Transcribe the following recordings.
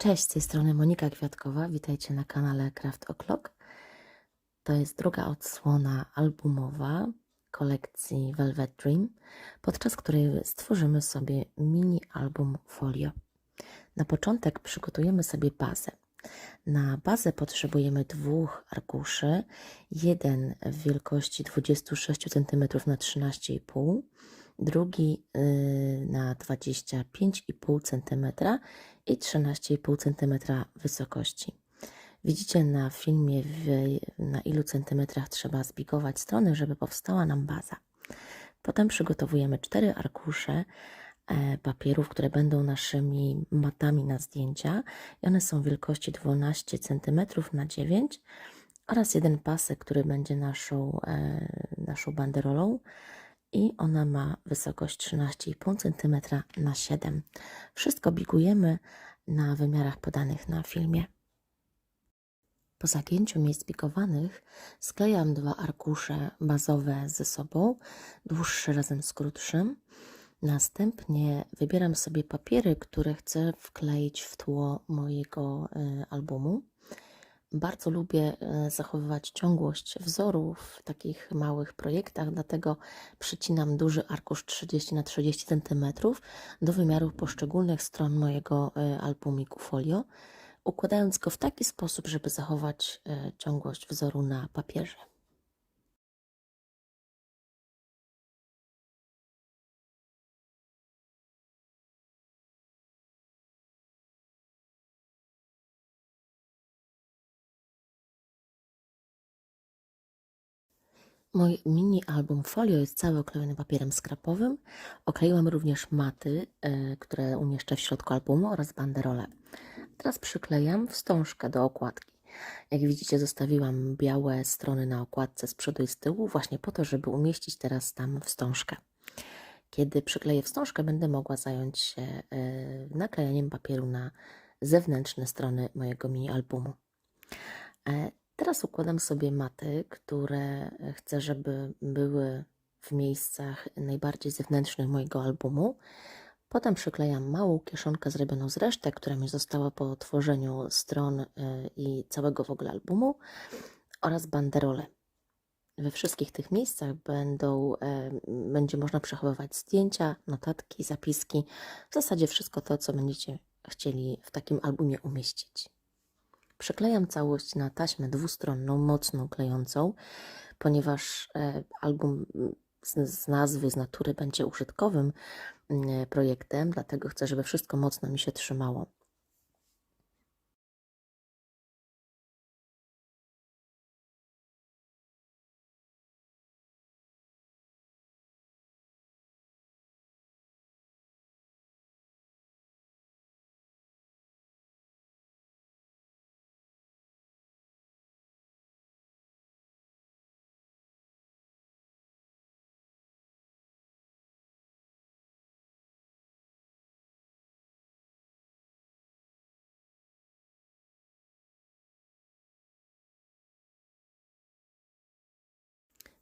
Cześć, z tej strony Monika Kwiatkowa, witajcie na kanale Craft O'Clock. To jest druga odsłona albumowa kolekcji Velvet Dream, podczas której stworzymy sobie mini album folio. Na początek przygotujemy sobie bazę. Na bazę potrzebujemy dwóch arkuszy, jeden w wielkości 26 cm na 13,5 cm, drugi na 25,5 cm i 13,5 cm wysokości. Widzicie na filmie, na ilu centymetrach trzeba zbigować strony, żeby powstała nam baza. Potem przygotowujemy 4 arkusze papierów, które będą naszymi matami na zdjęcia. I one są wielkości 12 cm na 9 cm oraz jeden pasek, który będzie naszą banderolą. I ona ma wysokość 13,5 cm na 7 cm. Wszystko bigujemy na wymiarach podanych na filmie. Po zagięciu miejsc bigowanych sklejam dwa arkusze bazowe ze sobą, dłuższy razem z krótszym. Następnie wybieram sobie papiery, które chcę wkleić w tło mojego albumu. Bardzo lubię zachowywać ciągłość wzoru w takich małych projektach, dlatego przycinam duży arkusz 30 na 30 cm do wymiarów poszczególnych stron mojego albumiku folio, układając go w taki sposób, żeby zachować ciągłość wzoru na papierze. Mój mini album folio jest cały oklejony papierem skrapowym. Okleiłam również maty, które umieszczę w środku albumu, oraz banderole. Teraz przyklejam wstążkę do okładki. Jak widzicie, zostawiłam białe strony na okładce z przodu i z tyłu, właśnie po to, żeby umieścić teraz tam wstążkę. Kiedy przykleję wstążkę, będę mogła zająć się naklejaniem papieru na zewnętrzne strony mojego mini albumu. Teraz układam sobie maty, które chcę, żeby były w miejscach najbardziej zewnętrznych mojego albumu. Potem przyklejam małą kieszonkę zrobioną z resztek, która mi została po tworzeniu stron i całego w ogóle albumu, oraz banderole. We wszystkich tych miejscach będzie można przechowywać zdjęcia, notatki, zapiski, w zasadzie wszystko to, co będziecie chcieli w takim albumie umieścić. Przyklejam całość na taśmę dwustronną, mocno klejącą, ponieważ album z nazwy, z natury będzie użytkowym projektem, dlatego chcę, żeby wszystko mocno mi się trzymało.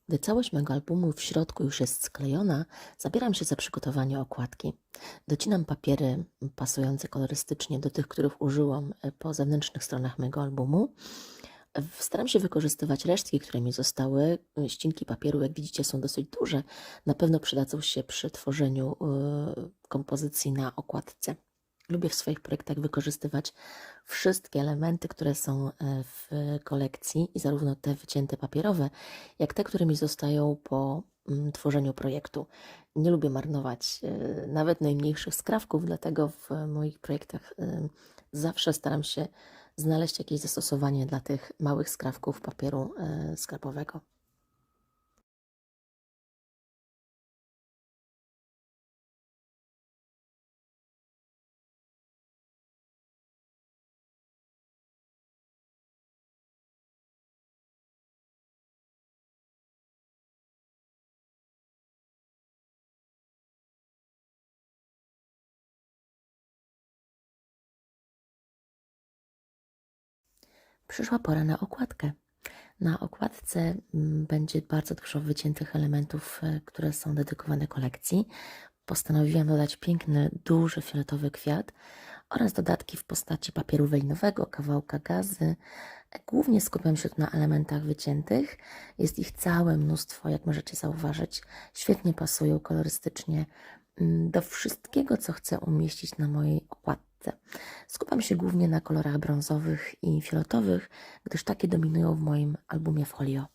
Gdy całość mego albumu w środku już jest sklejona, zabieram się za przygotowanie okładki. Docinam papiery pasujące kolorystycznie do tych, których użyłam po zewnętrznych stronach mojego albumu. Staram się wykorzystywać resztki, które mi zostały. Ścinki papieru, jak widzicie, są dosyć duże. Na pewno przydadzą się przy tworzeniu kompozycji na okładce. Lubię w swoich projektach wykorzystywać wszystkie elementy, które są w kolekcji, i zarówno te wycięte papierowe, jak te, które mi zostają po tworzeniu projektu. Nie lubię marnować nawet najmniejszych skrawków, dlatego w moich projektach zawsze staram się znaleźć jakieś zastosowanie dla tych małych skrawków papieru skrapowego. Przyszła pora na okładkę. Na okładce będzie bardzo dużo wyciętych elementów, które są dedykowane kolekcji. Postanowiłam dodać piękny, duży fioletowy kwiat oraz dodatki w postaci papieru welinowego, kawałka gazy. Głównie skupiam się tu na elementach wyciętych. Jest ich całe mnóstwo, jak możecie zauważyć. Świetnie pasują kolorystycznie do wszystkiego, co chcę umieścić na mojej okładce. Skupiam się głównie na kolorach brązowych i fioletowych, gdyż takie dominują w moim albumie folio.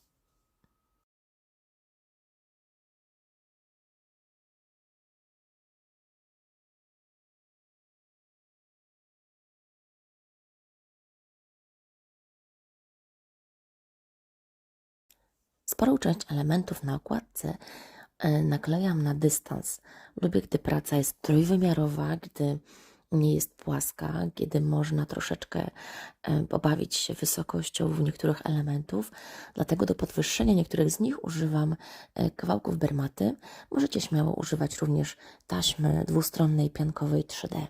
Sporą część elementów na okładce naklejam na dystans. Lubię, gdy praca jest trójwymiarowa, gdy nie jest płaska, kiedy można troszeczkę pobawić się wysokością w niektórych elementów. Dlatego do podwyższenia niektórych z nich używam kawałków bermaty. Możecie śmiało używać również taśmy dwustronnej piankowej 3D.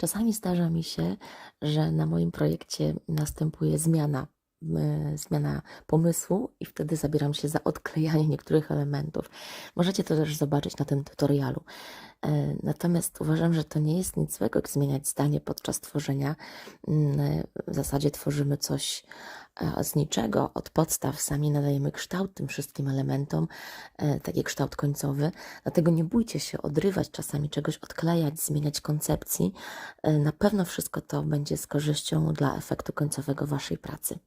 Czasami zdarza mi się, że na moim projekcie następuje zmiana pomysłu i wtedy zabieram się za odklejanie niektórych elementów. Możecie to też zobaczyć na tym tutorialu. Natomiast uważam, że to nie jest nic złego, jak zmieniać zdanie podczas tworzenia. W zasadzie tworzymy coś z niczego, od podstaw, sami nadajemy kształt tym wszystkim elementom, taki kształt końcowy. Dlatego nie bójcie się odrywać czasami czegoś, odklejać, zmieniać koncepcji. Na pewno wszystko to będzie z korzyścią dla efektu końcowego waszej pracy.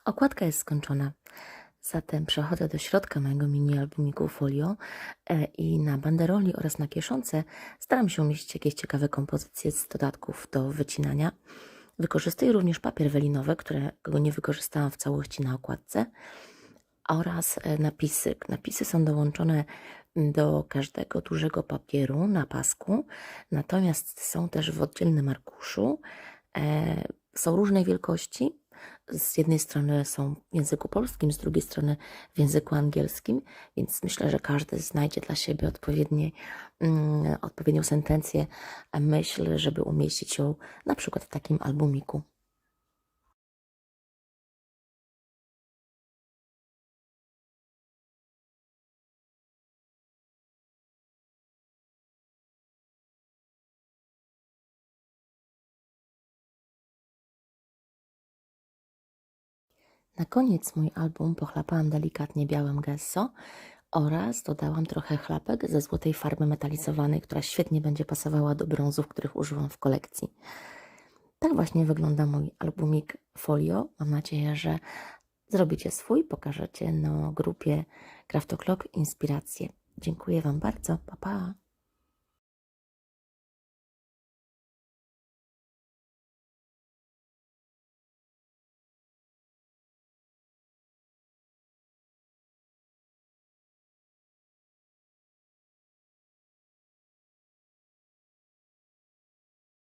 Okładka jest skończona. Zatem przechodzę do środka mojego mini albumiku folio i na banderoli oraz na kieszonce staram się umieścić jakieś ciekawe kompozycje z dodatków do wycinania. Wykorzystuję również papier welinowy, którego nie wykorzystałam w całości na okładce, oraz napisy. Napisy są dołączone do każdego dużego papieru na pasku, natomiast są też w oddzielnym arkuszu. Są różnej wielkości. Z jednej strony są w języku polskim, z drugiej strony w języku angielskim, więc myślę, że każdy znajdzie dla siebie odpowiednią sentencję, myśl, żeby umieścić ją na przykład w takim albumiku. Na koniec mój album pochlapałam delikatnie białym gesso oraz dodałam trochę chlapek ze złotej farby metalizowanej, która świetnie będzie pasowała do brązów, których używam w kolekcji. Tak właśnie wygląda mój albumik folio. Mam nadzieję, że zrobicie swój, pokażecie na grupie Craft O'Clock inspiracje. Dziękuję Wam bardzo. Pa, pa!